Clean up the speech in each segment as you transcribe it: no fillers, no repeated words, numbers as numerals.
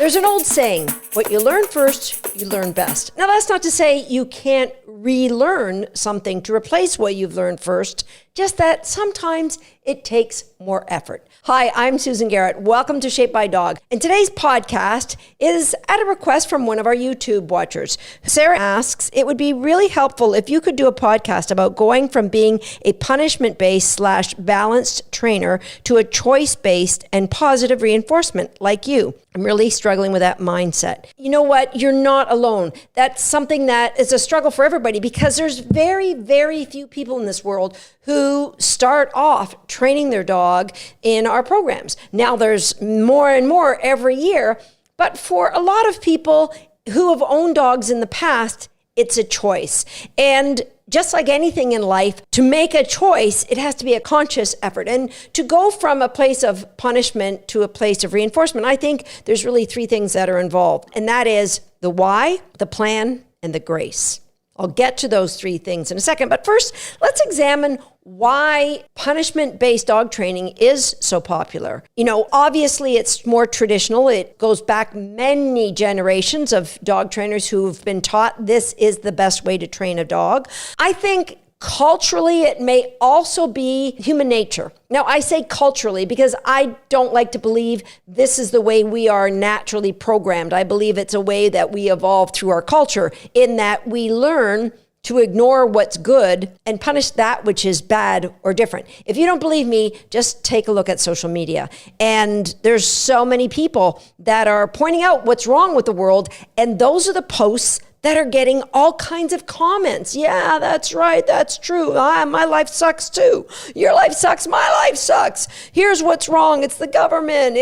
There's an old saying, what you learn first, you learn best. Now, that's not to say you can't relearn something to replace what you've learned first, just that sometimes it takes more effort. Hi, I'm Susan Garrett. Welcome to Shaped by Dog. And today's podcast is at a request from one of our YouTube watchers. Sarah asks, it would be really helpful if you could do a podcast about going from being a punishment-based / balanced trainer to a choice-based and positive reinforcement like you. I'm really struggling with that mindset. You know what? You're not alone. That's something that is a struggle for everybody because there's very, very few people in this world who start off training their dog in our programs. Now there's more and more every year, but for a lot of people who have owned dogs in the past, it's a choice. And just like anything in life, to make a choice, it has to be a conscious effort. And to go from a place of punishment to a place of reinforcement, I think there's really three things that are involved. And that is the why, the plan, and the grace. I'll get to those three things in a second. But first, let's examine why punishment-based dog training is so popular. You know, obviously it's more traditional. It goes back many generations of dog trainers who've been taught this is the best way to train a dog. I think culturally, it may also be human nature. Now, I say culturally because I don't like to believe this is the way we are naturally programmed. I believe it's a way that we evolve through our culture in that we learn to ignore what's good and punish that which is bad or different. If you don't believe me, just take a look at social media. And there's so many people that are pointing out what's wrong with the world, and those are the posts that are getting all kinds of comments. Yeah, that's right, that's true. My life sucks too. Your life sucks, my life sucks. Here's what's wrong, it's the government,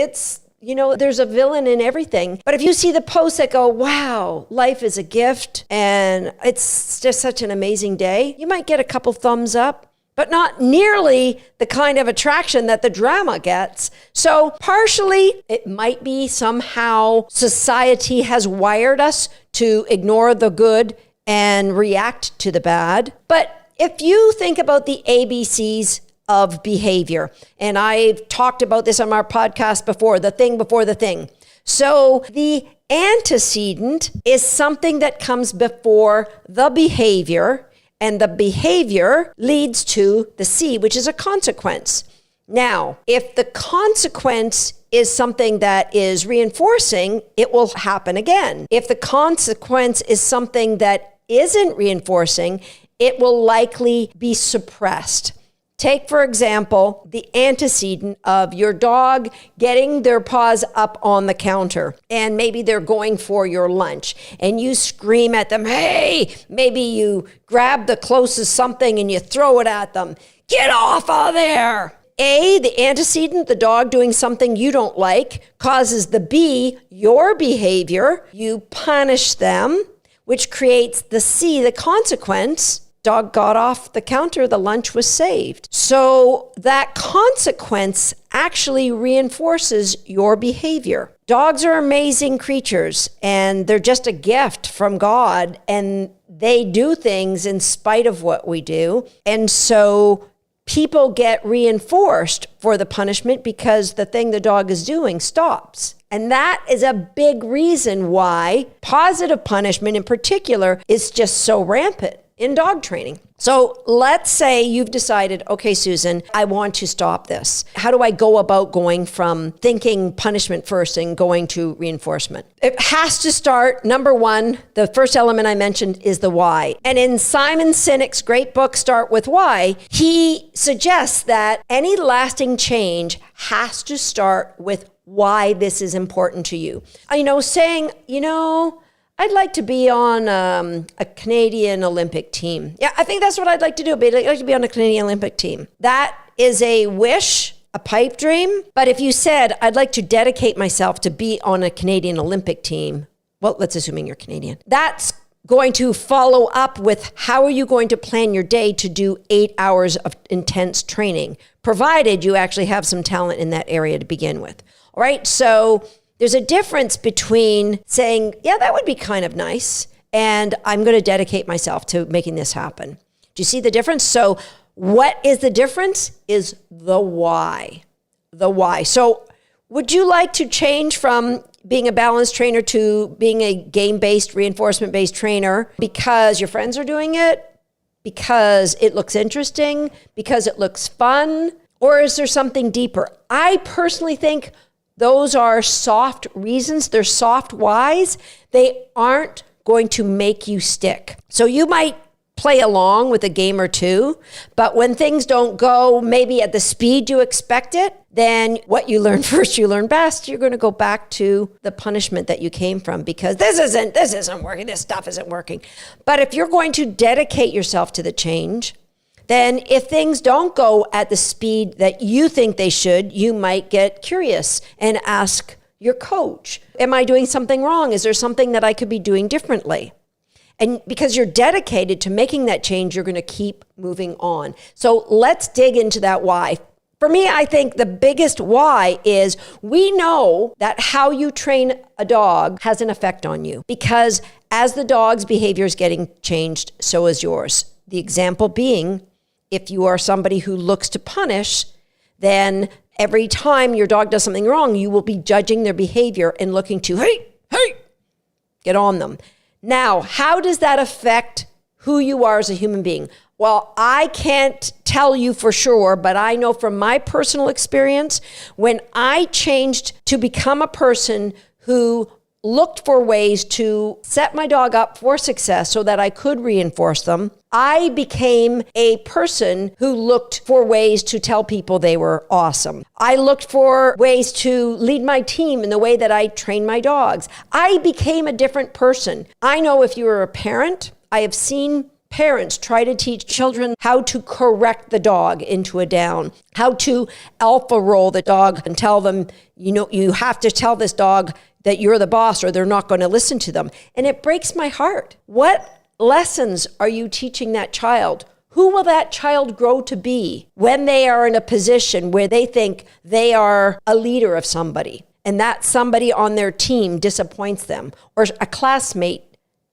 there's a villain in everything. But if you see the posts that go, wow, life is a gift and it's just such an amazing day, you might get a couple thumbs up, but not nearly the kind of attraction that the drama gets. So partially, it might be somehow society has wired us to ignore the good and react to the bad. But if you think about the ABCs of behavior, and I've talked about this on our podcast before, the thing before the thing. So the antecedent is something that comes before the behavior, and the behavior leads to the C, which is a consequence. Now, if the consequence is something that is reinforcing, it will happen again. If the consequence is something that isn't reinforcing, it will likely be suppressed. Take, for example, the antecedent of your dog getting their paws up on the counter, and maybe they're going for your lunch, and you scream at them, hey, maybe you grab the closest something and you throw it at them. Get off of there. A, the antecedent, the dog doing something you don't like, causes the B, your behavior. You punish them, which creates the C, the consequence. Dog got off the counter, the lunch was saved. So that consequence actually reinforces your behavior. Dogs are amazing creatures, and they're just a gift from God, and they do things in spite of what we do. And so people get reinforced for the punishment because the thing the dog is doing stops. And that is a big reason why positive punishment in particular is just so rampant in dog training. So let's say you've decided, okay, Susan, I want to stop this. How do I go about going from thinking punishment first and going to reinforcement? It has to start, number one, the first element I mentioned is the why. And in Simon Sinek's great book, Start With Why, he suggests that any lasting change has to start with why this is important to you. Saying, I'd like to be on a Canadian Olympic team. Yeah, I think that's what I'd like to do. I'd like to be on a Canadian Olympic team. That is a wish, a pipe dream. But if you said, I'd like to dedicate myself to be on a Canadian Olympic team, well, let's assuming you're Canadian. That's going to follow up with how are you going to plan your day to do 8 hours of intense training, provided you actually have some talent in that area to begin with. All right, so there's a difference between saying, yeah, that would be kind of nice, and I'm going to dedicate myself to making this happen. Do you see the difference? So what is the difference is the why. The why. So would you like to change from, being a balance trainer to being a game-based, reinforcement-based trainer because your friends are doing it, because it looks interesting, because it looks fun, or is there something deeper? I personally think those are soft reasons. They're soft whys. They aren't going to make you stick. So you might play along with a game or two, but when things don't go maybe at the speed you expect it, then what you learn first, you learn best. You're going to go back to the punishment that you came from because this isn't working. This stuff isn't working. But if you're going to dedicate yourself to the change, then if things don't go at the speed that you think they should, you might get curious and ask your coach, am I doing something wrong? Is there something that I could be doing differently? And because you're dedicated to making that change, you're going to keep moving on. So let's dig into that why. For me, I think the biggest why is we know that how you train a dog has an effect on you because as the dog's behavior is getting changed, so is yours. The example being, if you are somebody who looks to punish, then every time your dog does something wrong, you will be judging their behavior and looking to, hey, get on them. Now, how does that affect who you are as a human being? Well, I can't tell you for sure, but I know from my personal experience, when I changed to become a person who looked for ways to set my dog up for success so that I could reinforce them, I became a person who looked for ways to tell people they were awesome. I looked for ways to lead my team in the way that I train my dogs. I became a different person. I know if you are a parent, I have seen parents try to teach children how to correct the dog into a down, how to alpha roll the dog and tell them, you have to tell this dog that you're the boss or they're not going to listen to them. And it breaks my heart. What lessons are you teaching that child? Who will that child grow to be when they are in a position where they think they are a leader of somebody and that somebody on their team disappoints them or a classmate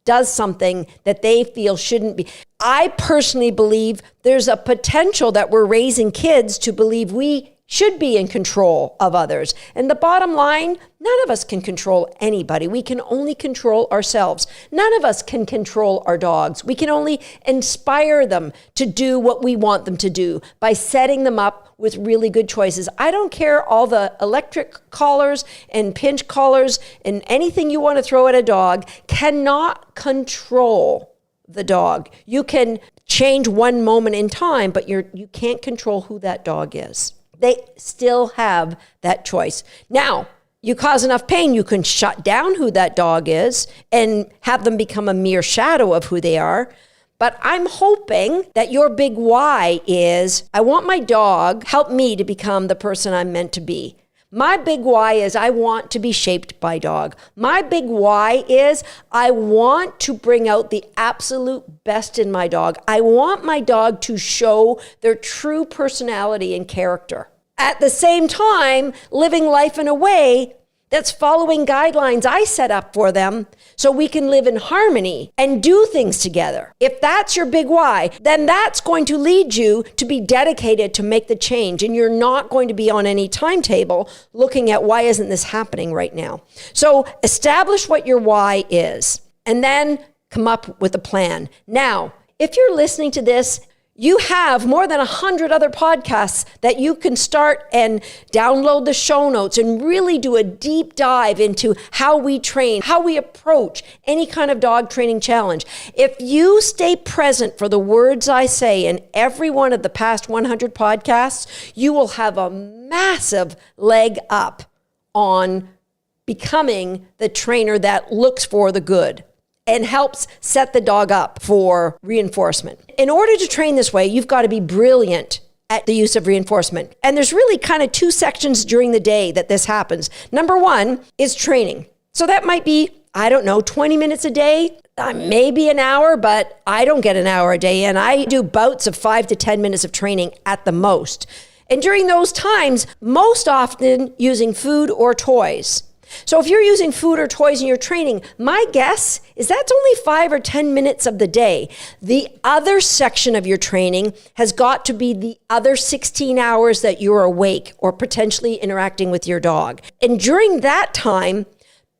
does something that they feel shouldn't be? I personally believe there's a potential that we're raising kids to believe we should be in control of others. And the bottom line, none of us can control anybody. We can only control ourselves. None of us can control our dogs. We can only inspire them to do what we want them to do by setting them up with really good choices. I don't care all the electric collars and pinch collars and anything you want to throw at a dog cannot control the dog. You can change one moment in time, but you can't control who that dog is. They still have that choice. Now, you cause enough pain, you can shut down who that dog is and have them become a mere shadow of who they are. But I'm hoping that your big why is, I want my dog help me to become the person I'm meant to be. My big why is I want to be shaped by dog. My big why is I want to bring out the absolute best in my dog. I want my dog to show their true personality and character. At the same time, living life in a way that's following guidelines I set up for them so we can live in harmony and do things together. If that's your big why, then that's going to lead you to be dedicated to make the change. And you're not going to be on any timetable looking at why isn't this happening right now. So establish what your why is and then come up with a plan. Now, if you're listening to this, you have more than 100 other podcasts that you can start and download the show notes and really do a deep dive into how we train, how we approach any kind of dog training challenge. If you stay present for the words I say in every one of the past 100 podcasts, you will have a massive leg up on becoming the trainer that looks for the good and helps set the dog up for reinforcement. In order to train this way, you've got to be brilliant at the use of reinforcement. And there's really kind of two sections during the day that this happens. Number one is training. So that might be, 20 minutes a day, maybe an hour, but I don't get an hour a day in. I do bouts of 5 to 10 minutes of training at the most. And during those times, most often using food or toys. So if you're using food or toys in your training, my guess is that's only 5 or 10 minutes of the day. The other section of your training has got to be the other 16 hours that you're awake or potentially interacting with your dog. And during that time,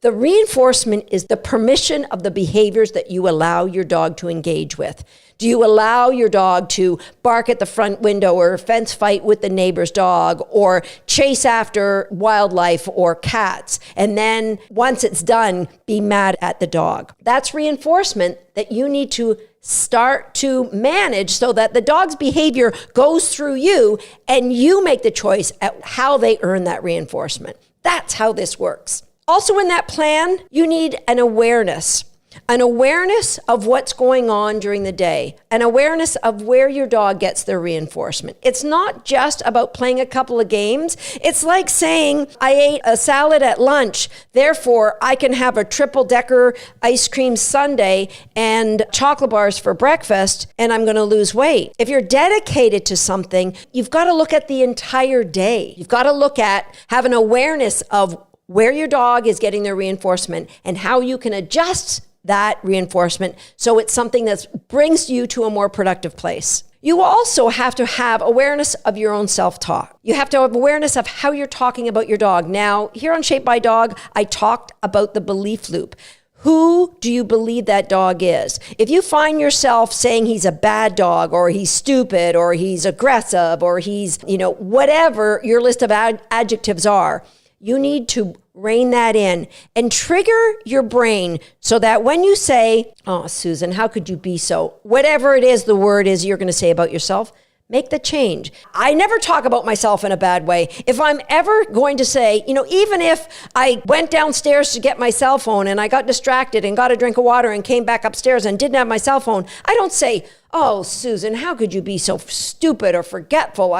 The reinforcement is the permission of the behaviors that you allow your dog to engage with. Do you allow your dog to bark at the front window or fence fight with the neighbor's dog or chase after wildlife or cats? And then once it's done, be mad at the dog. That's reinforcement that you need to start to manage so that the dog's behavior goes through you and you make the choice at how they earn that reinforcement. That's how this works. Also in that plan, you need an awareness of what's going on during the day, an awareness of where your dog gets their reinforcement. It's not just about playing a couple of games. It's like saying, I ate a salad at lunch, therefore I can have a triple-decker ice cream sundae and chocolate bars for breakfast, and I'm going to lose weight. If you're dedicated to something, you've got to look at the entire day. You've got to have an awareness of where your dog is getting their reinforcement and how you can adjust that reinforcement so it's something that brings you to a more productive place. You also have to have awareness of your own self-talk. You have to have awareness of how you're talking about your dog. Now, here on Shape by Dog, I talked about the belief loop. Who do you believe that dog is? If you find yourself saying he's a bad dog or he's stupid or he's aggressive or he's, whatever your list of adjectives are, you need to rein that in and trigger your brain so that when you say, oh, Susan, how could you be so, whatever it is the word is you're going to say about yourself, make the change. I never talk about myself in a bad way. If I'm ever going to say, even if I went downstairs to get my cell phone and I got distracted and got a drink of water and came back upstairs and didn't have my cell phone, I don't say, oh, Susan, how could you be so stupid or forgetful?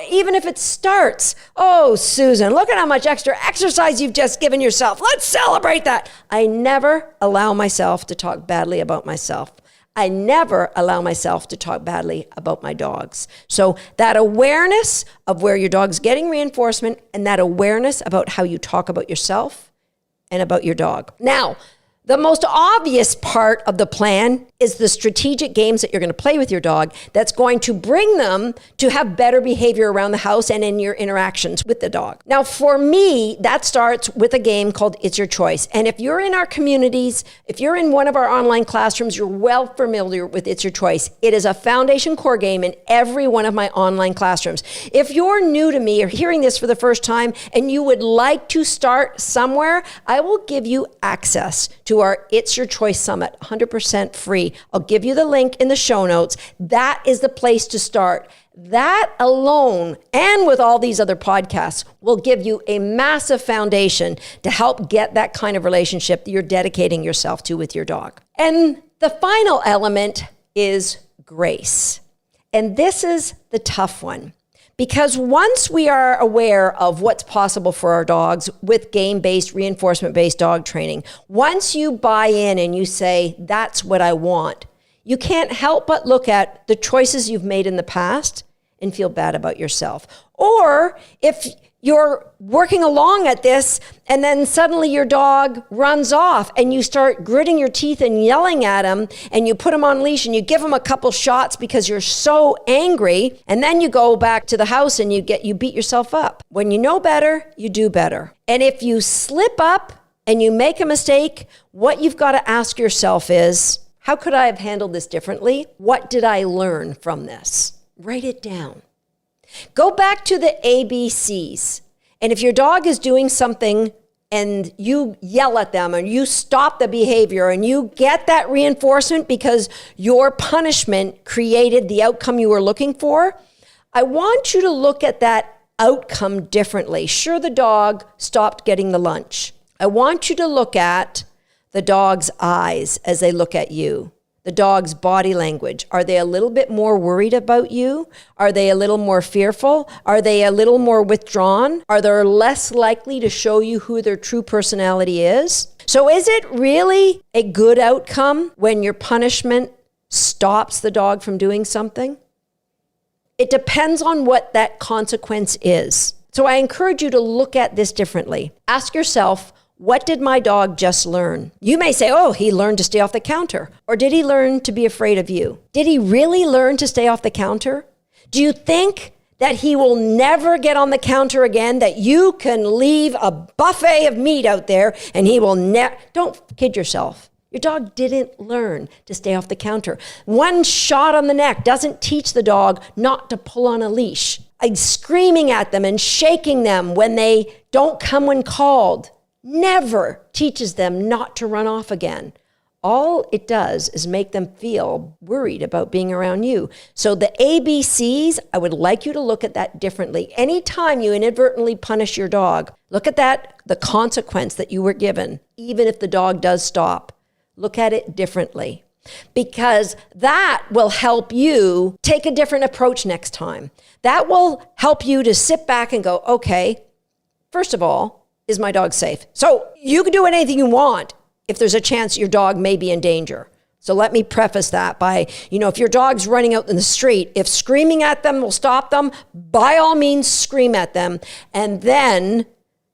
Even if it starts, oh, Susan, look at how much extra exercise you've just given yourself. Let's celebrate that. I never allow myself to talk badly about myself. I never allow myself to talk badly about my dogs. So that awareness of where your dog's getting reinforcement and that awareness about how you talk about yourself and about your dog. Now, the most obvious part of the plan is the strategic games that you're going to play with your dog that's going to bring them to have better behavior around the house and in your interactions with the dog. Now, for me, that starts with a game called It's Your Choice. And if you're in our communities, if you're in one of our online classrooms, you're well familiar with It's Your Choice. It is a foundation core game in every one of my online classrooms. If you're new to me or hearing this for the first time and you would like to start somewhere, I will give you access to our It's Your Choice Summit, 100% free. I'll give you the link in the show notes. That is the place to start. That alone, and with all these other podcasts, will give you a massive foundation to help get that kind of relationship that you're dedicating yourself to with your dog. And the final element is grace. And this is the tough one. Because once we are aware of what's possible for our dogs with game-based, reinforcement-based dog training, once you buy in and you say, that's what I want, you can't help but look at the choices you've made in the past and feel bad about yourself. Or if you're working along at this and then suddenly your dog runs off and you start gritting your teeth and yelling at him and you put him on leash and you give him a couple shots because you're so angry, and then you go back to the house and you beat yourself up. When you know better, you do better. And if you slip up and you make a mistake, what you've got to ask yourself is, how could I have handled this differently? What did I learn from this? Write it down. Go back to the ABCs. And if your dog is doing something and you yell at them and you stop the behavior and you get that reinforcement because your punishment created the outcome you were looking for, I want you to look at that outcome differently. Sure, the dog stopped getting the lunch. I want you to look at the dog's eyes as they look at you. The dog's body language. Are they a little bit more worried about you? Are they a little more fearful? Are they a little more withdrawn? Are they less likely to show you who their true personality is? So is it really a good outcome when your punishment stops the dog from doing something? It depends on what that consequence is. So I encourage you to look at this differently. Ask yourself, what did my dog just learn? You may say, oh, he learned to stay off the counter. Or did he learn to be afraid of you? Did he really learn to stay off the counter? Do you think that he will never get on the counter again, that you can leave a buffet of meat out there and he will never. Don't kid yourself. Your dog didn't learn to stay off the counter. One shot on the neck doesn't teach the dog not to pull on a leash. Screaming at them and shaking them when they don't come when called never teaches them not to run off again. All it does is make them feel worried about being around you. So the ABCs, I would like you to look at that differently. Anytime you inadvertently punish your dog, look at that, the consequence that you were given, even if the dog does stop. Look at it differently, because that will help you take a different approach next time. That will help you to sit back and go, okay, first of all, is my dog safe? So you can do anything you want if there's a chance your dog may be in danger. So let me preface that by, if your dog's running out in the street, if screaming at them will stop them, by all means, scream at them. And then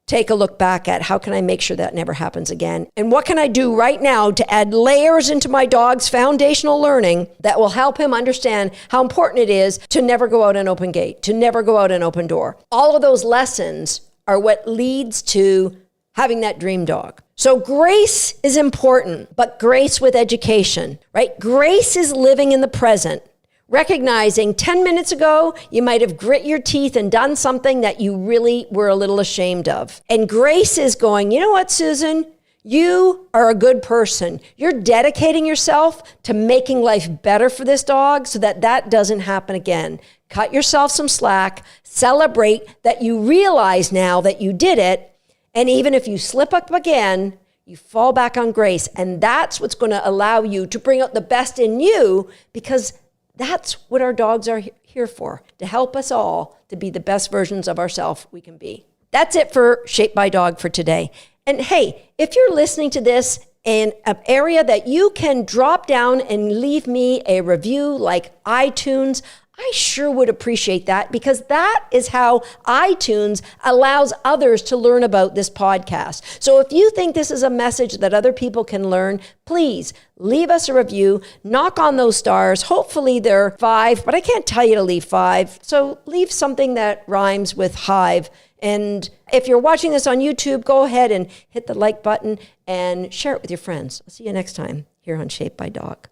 take a look back at how can I make sure that never happens again? And what can I do right now to add layers into my dog's foundational learning that will help him understand how important it is to never go out an open gate, to never go out an open door. All of those lessons are what leads to having that dream dog. So grace is important, but grace with education, right? Grace is living in the present, recognizing 10 minutes ago, you might have grit your teeth and done something that you really were a little ashamed of. And grace is going, you know what, Susan? You are a good person. You're dedicating yourself to making life better for this dog so that that doesn't happen again. Cut yourself some slack, celebrate that you realize now that you did it, and even if you slip up again, you fall back on grace. And that's what's going to allow you to bring out the best in you, because that's what our dogs are here for, to help us all to be the best versions of ourselves we can be. That's it for Shaped by Dog for today. And hey, if you're listening to this in an area that you can drop down and leave me a review like iTunes, I sure would appreciate that, because that is how iTunes allows others to learn about this podcast. So if you think this is a message that other people can learn, please leave us a review, knock on those stars. Hopefully they're 5, but I can't tell you to leave 5. So leave something that rhymes with hive. And if you're watching this on YouTube, go ahead and hit the like button and share it with your friends. I'll see you next time here on Shaped by Dog.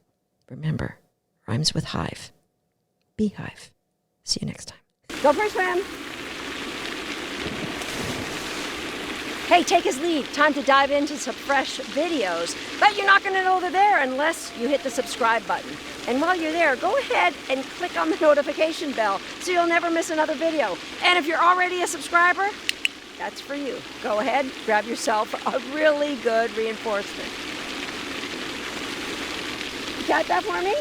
Remember, rhymes with hive. Beehive. See you next time. Go for a swim. Hey, take his lead. Time to dive into some fresh videos. But you're not going to know they're there unless you hit the subscribe button. And while you're there, go ahead and click on the notification bell so you'll never miss another video. And if you're already a subscriber, that's for you. Go ahead, grab yourself a really good reinforcement. You got that for me?